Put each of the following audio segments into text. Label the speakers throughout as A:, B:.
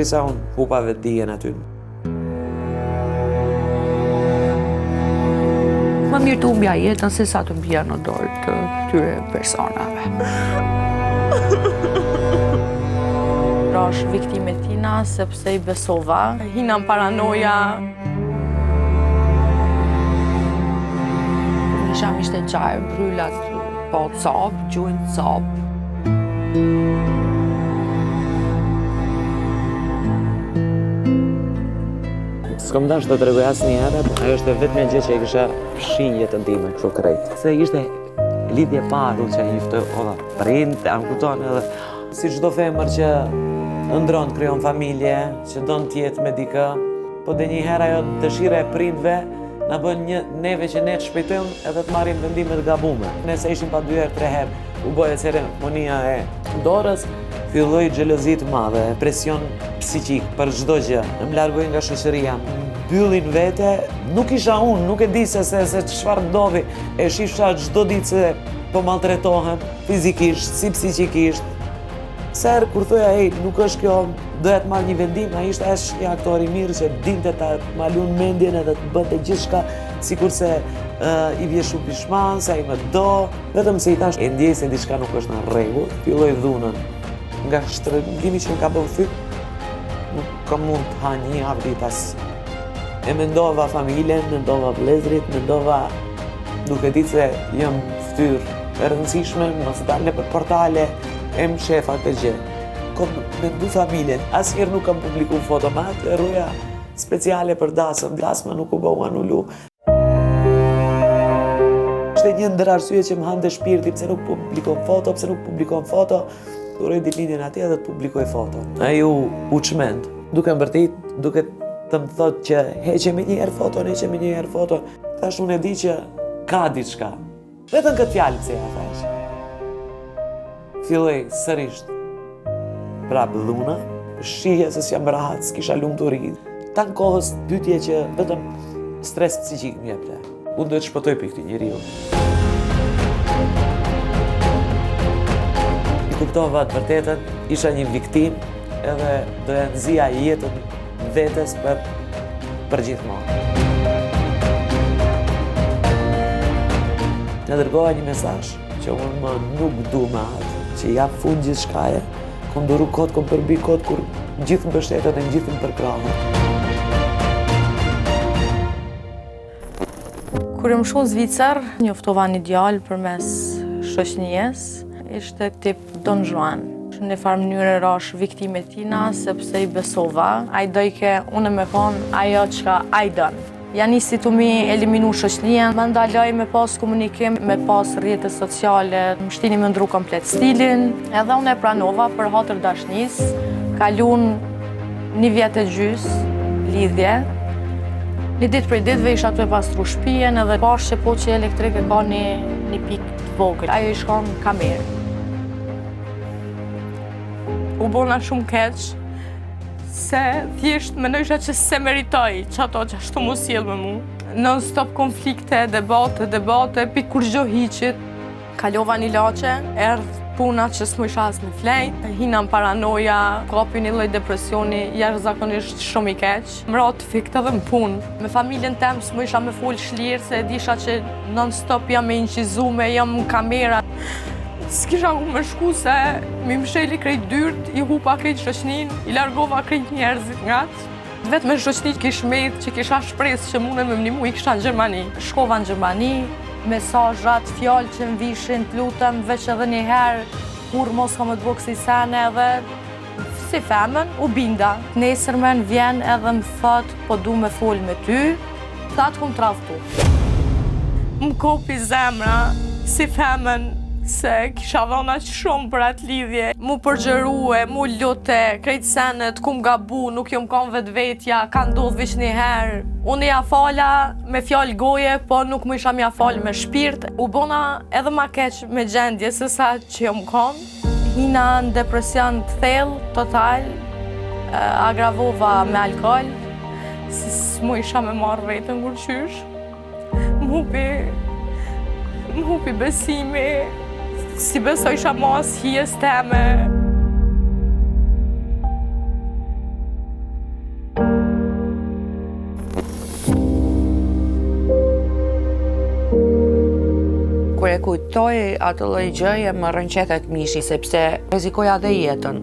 A: derisa unë hupa vetë dijen aty.
B: Më mirë të umbja jetën se sa të mbja në dorë të këtyre personave. Është viktime tina sepse i besova, hina në paranoja. Isha mishte qarë, bryllat po cop, gjujnë cop.
A: S'kom dash të tregoj asnjëherë, ajo është vetëm gjë që e kisha fshinj jetën time kështu krejt. Se ishte lidhje parë që i ftova prind, am kupton edhe si çdo femër që ndron krijon familje, që don të jetë me dikë, po ndonjëherë ajo dëshira e prindve na bën neve që ne të shpejtojmë edhe të marrim vendime të gabuara. Nëse ishim pa 2 herë 3 herë, u bëja ceremonia e dorës, filloi xhelozi të madhe, presion psiqik për çdo gjë. Më largoi nga shoqëria. Mbyllin vete, nuk isha unë, nuk e di se çfarë ndodhi. E shifsha çdo ditë se po malltretohem fizikisht, si psiqikisht. Ser kur thoya ej, nuk është kjo, doja të marr një vendim, ai ishte as një aktor i mirë që dinte ta malun mendjen edhe të bënte gjithçka sikurse i vje shumë pishman, se ai më do, vetëm se i thash e ndjej se diçka nuk është në rregull, filloi dhunën. Nga shtrëngimi që më ka bërë fyt, nuk kam mund të ha një javë ditas. E mendova familjen, mendova vëllezrit, mendova duke ditë se jam fytyrë e rëndësishme, mos dal nëpër portale, em shefa këtë gjë. Kom mendu familjen, asnjëherë nuk kam publikuar foto me atë, rruja speciale për dasëm, dasma nuk u bëu anulu. Ishte një ndër arsye që më hante shpirti, pse nuk publikon foto, uroj ditëlindjen atij edhe të publikoj foto. Ai u çmend, duke mbërtit, duke të më thotë që heqemi një herë foto, Tash unë e di që ka diçka. Vetëm këtë fjalë pse ja thash. Filloi sërish prapë dhuna, shihja se s'jam rahat, s'kisha lumturi. Tan kohës dytje që vetëm stres psiqik më jepte. Unë duhet të shpëtoj për këtij njeriu. Kuptova të vërtetën, isha një viktim edhe doja nxija jetën vetes për gjithmonë. Në dërgova një mesazh që unë më nuk du me atë, që jap fund gjithçkaje, kom duru kot, kom përbi kot kur gjithë më mbështeten dhe gjithë më përkrahen.
B: Kur më shku në Zvicër, njoftova një djalë përmes shoqënisë. Ishte tip Don Juan. Në farë mënyrë rash viktime tina, sepse i besova. Ai dojke unë me konë ajo çka ai don. Ja nisi të mi eliminu shoqënien, më ndaloj me pas komunikim, me pas rrjetet sociale, më shtini me ndru komplet stilin. Edhe unë e pranova për hatër dashnis, kalun 1 vjet e gjys, lidhje. Një ditë prej ditëve isha tu e pastru shtëpien edhe pash që poçi elektrike ka një pikë të vogël. Ajo i shkon kamerë. U bona shumë keq, se thjesht mendojsha që se meritoj që ato që ashtu mu sjell me mu. Non-stop konflikte, debate, pi kur gjë hiqit. Kalova një laçe, erdh puna që s'mu isha as me flejt, hina në paranoja, kapi një lloj depresioni, jashtëzakonisht shumë i keq. Mrat fikt edhe në punë. Me familjen tem s'mu isha me fol shlirë, se disha që non-stop jam me incizume, jam në kamera. S'kisha ku me shku se mi msheli krejt dyrt, i hupa krejt shoqnin, i largova krejt njerëzit nga atë. Vetë me shoqni kish met që kisha shpresë që mundet me mnimu, i kisha në Gjermani. Shkova në Gjermani, mesazhat, fjalë që më vishin, të lutem veç edhe një herë, kur mos ka më të bëj kësi sene edhe si femën, u binda. Nesërmen vjen edhe më thot, po du me fol me ty, thatë kum tradhtu. Më kopi zemra, si femën, se kisha dhona që shumë për atë lidhje. Mu përgjërue, mu lute, krejt senet, ku më gabu, nuk jo më kam vetvetja, ka ndodh veç një herë. Unë ja fala me fjallë goje, po nuk më isha mja falë me shpirt. U bona edhe ma keq me gjendje, se sa që jo më kam. Hina në depresion të thellë, total, agravova me alkohol, se s'mu isha me marrë vetën kur qysh. Më hupi besimi, si besoj isha mas hijes teme.
C: Kur e kujtoj atë lloj gjëje më rënqethet mishi sepse rrezikoja dhe jetën.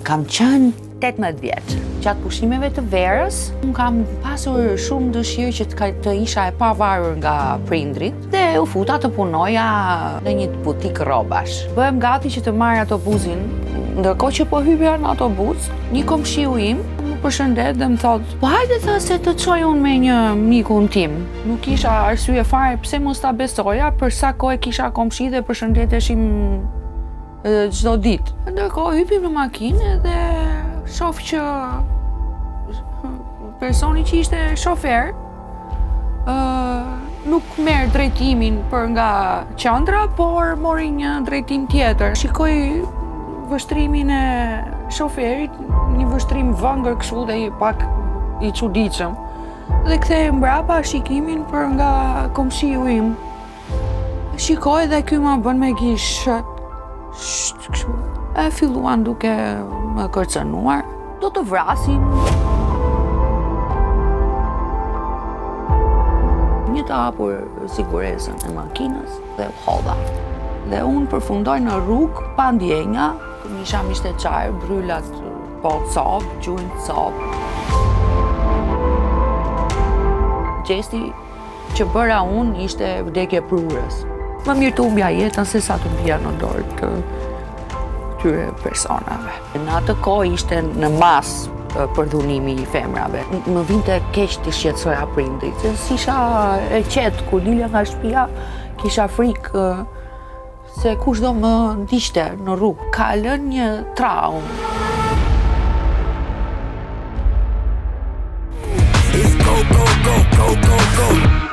C: Kam qenë 18 vjeç. Gjatë pushimeve të verës, unë kam pasur shumë dëshirë që të isha e pavarur nga prindrit dhe u futa të punoja në një butik rrobash. Bëhem gati që të marr autobusin, ndërkohë që po hypja në autobus, një komshiu im më përshëndet dhe më thot: "Po hajde se të çoj unë me një mikun tim." Nuk kisha arsye fare pse mos ta besoja, për sa kohë kisha komshi dhe përshëndeteshim çdo ditë. Ndërkohë hypim në makinë dhe shoh që personi që ishte shofer nuk merr drejtimin për nga qendra, por mori një drejtim tjetër. Shikoj vështrimin e shoferit, një vështrim vëngër kështu dhe pak i çuditshëm. Dhe kthej mbrapa shikimin për nga komshiu im. Shikoj dhe ky më bën me gishtë. Kështu. E filluan duke më kërcënuar. Do të vrasin. Një të hapur siguresën e makinës dhe u hodha. Dhe unë përfundoj në rrugë pa ndjenja, isha mishteqar, bryllat po cop, gjujnë cop. Gjesti që bëra unë ishte vdekje prurës. Më mirë të humbja jetën se sa të mbija në dorë të këtyre personave. Në atë kohë ishte në mas përdhunimi i femrave. Më vinte keq të shqetësoja prindrit, se s'isha e qetë kur dilja nga shtëpia, kisha frikë se kushdo më ndiqte në rrugë. Ka lënë një traumë.
D: It's go, go, go, go, go, go.